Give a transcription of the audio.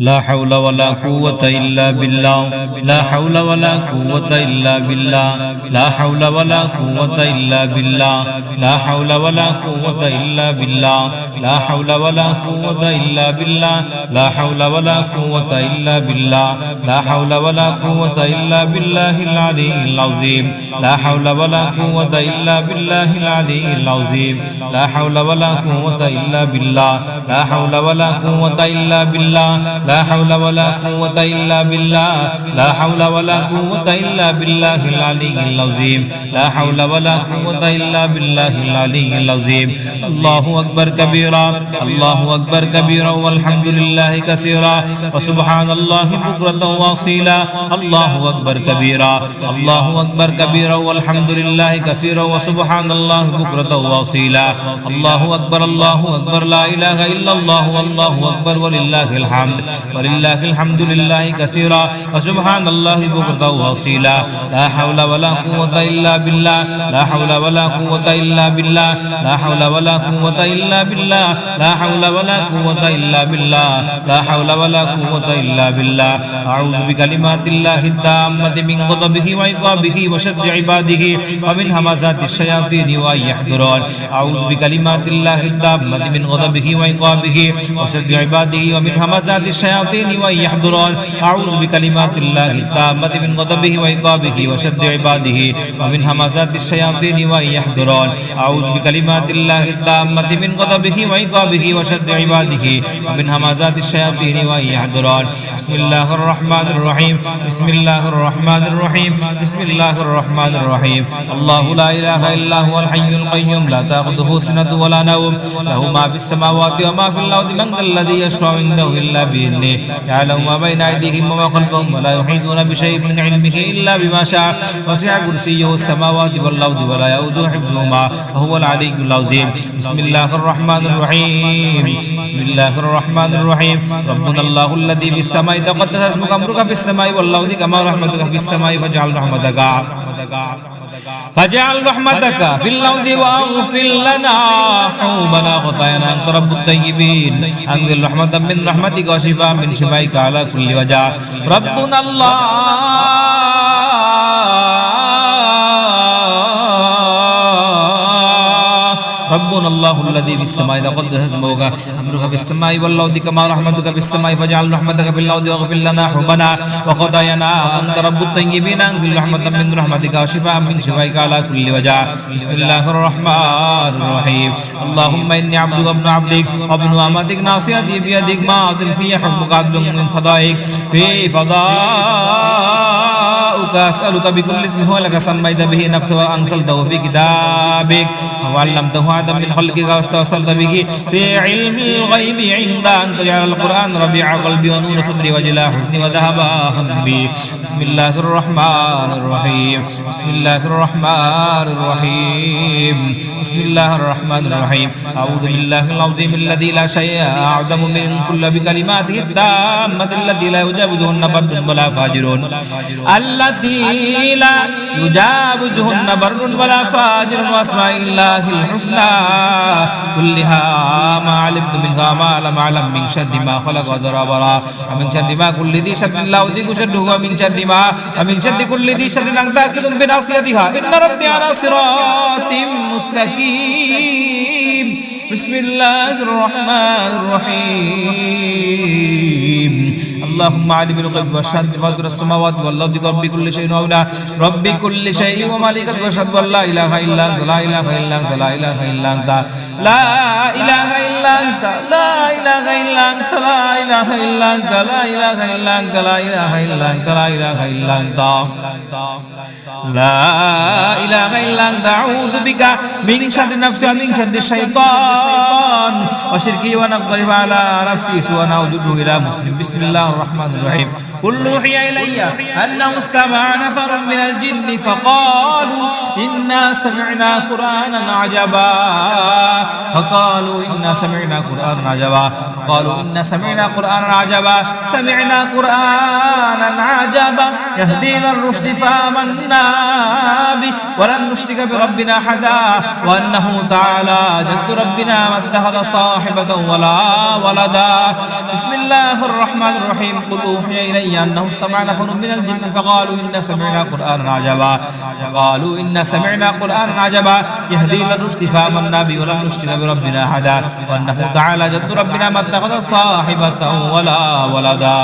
لا حول ولا قوة إلا بالله لا حول ولا قوة إلا بالله لا حول ولا قوة إلا بالله لا حول ولا قوة إلا بالله لا حول ولا قوة إلا بالله لا حول ولا قوة إلا بالله لا حول ولا قوة إلا بالله العلي العظيم لا حول ولا قوة إلا بالله العلي العظيم لا حول ولا قوة إلا بالله لا حول ولا قوة إلا بالله لا حول ولا قوة إلا بالله لا حول ولا قوة إلا بالله العلي العظيم لا حول ولا قوة إلا بالله العلي العظيم الله أكبر كبيرا الله أكبر كبيرا والحمد لله كثيرا وسبحان الله بكرة وأصيلا الله أكبر كبيرا الله أكبر كبيرا والحمد لله كثيرا وسبحان الله بكرة وأصيلا الله أكبر لا إله إلا الله والله أكبر ولله الحمد ولله الحمد لله كثيرا وسبحان الله بكرة وأصيلا لا حول ولا قوة إلا بالله لا حول ولا قوة إلا بالله لا حول ولا قوة إلا بالله لا حول ولا قوة إلا بالله لا حول ولا قوة إلا بالله أعوذ بكلمات الله التامة من غضبه وعقابه وشر عباده ومن همزات الشياطين وأن يحضرون أعوذ بكلمات الله التامة من غضبه وعقابه وشر عباده ومن همزات الشياطين وأن يحضرون أعوذ بكلمات الله التامة من غضبه وعقابه وشر عباده ومن همزات الشياطين وأن يحضرون أعوذ بكلمات الله التامة من غضبه وعقابه وشر عباده ومن همزات الشياطين وأن يحضرون بسم الله الرحمن الرحيم بسم الله الرحمن الرحيم بسم الله الرحمن الرحيم الله لا إله إلا هو الحي القيوم لا تأخذه سنة ولا نوم له ما في السماوات وما في الأرض من ذا الذي يشفع عنده إلا بإذنه يعلم ما بين أيديهم وما خلفهم ولا يحيطون بشيء من علمه إلا بما شاء وسع كرسيه السماوات والأرض ولا يؤوده حفظهما وهو العلي العظيم بسم الله الرحمن الرحيم بسم الله الرحمن الرحيم ربنا الله الذي في السماء تقدس اسمك أمرك في السماء والأرض كما رحمتك في السماء فاجعل رحمتك في الأرض واغفر لنا حوبنا خطايانا أنت رب الطيبين أنزل رحمة من رحمتك وشفاء من شفائك على كل وجع ربنا الله ربنا الله الذي في السماء تقدس اسمك أمرك في السماء والأرض كما رحمتك في السماء فاجعل رحمتك في الأرض واغفر لنا حبنا وخطايانا أنت رب الطيبين أنزل رحمة من رحمتك وشفاء من شفائك على كل وجع بسم الله الرحمن الرحيم اللهم إني عبدك ابن عبدك وابن أمتك ناصيتي بيدك ماض في حكمك عدل من فضائك في فضاؤك أسألك بكل اسم هو لك سميت به نفسك وأنزلته في كتابك وعلمته آدم من خلقك واستوصلت به في علم الغيب عند أن تجعل القرآن ربيع قلبي ونور صدري وجلاء حزني وذهب همي بسم الله الرحمن الرحيم بسم الله الرحمن الرحيم بسم الله الرحمن الرحيم أعوذ بالله العظيم الذي لا شيء أعظم من كل بكلماته التامة التي لا يجاوزهن بر ولا فاجر التي لا يجاوزهن بر ولا فاجر وأسماء الله الحسنى كلها ما علمت منها ما لم أعلم من شر ما خلق وذرى ومن شر ما كل ذي شر لا أذيك شره ومن شر ما ومن شر كل ذي شر أنت آخذ بناصيتها إن ربي على صراط مستقيم بسم الله الرحمن الرحيم اللهم عالم الغيب والشهادة فاطر السماوات والأرض رب كل شيء ومولاه رب كل شيء ومالكه واشهد أن لا إله إلا أنت لا إله إلا أنت لا إله إلا أنت لا إله إلا أنت لا إله إلا أنت لا إله إلا أنت لا إله إلا أنت لا إله إلا أنت لا إله إلا أنت لا إله إلا أنت أعوذ بك من شر نفسي ومن شر الشيطان وشركي ونقضي على نفسي سوى نوجده إلى مسلم بسم الله الرحمن الرحيم قل أوحي إلي أنه استمع نفر من الجن فقالوا إنا سمعنا قرآنا عجبا فقالوا إنا سمعنا قرآنا عجبا قالوا إنا سمعنا قرآنا عجبا سمعنا قرآنا عجبا يهدي إلى الرشد فآمنا به ولن نشرك بربنا أحدا وأنه تعالى جد ربنا ربنا ما اتخذ صاحبة ولا ولدا بسم الله الرحمن الرحيم قل أوحي إلي أنه استمع نفر من الجن فقالوا إن سمعنا قرآنا عجبا يهدي إلى الرشد فآمنا به ولن نشرك بربنا أحدا وأنه تعالى جد ربنا ما اتخذ صاحبة ولا ولدا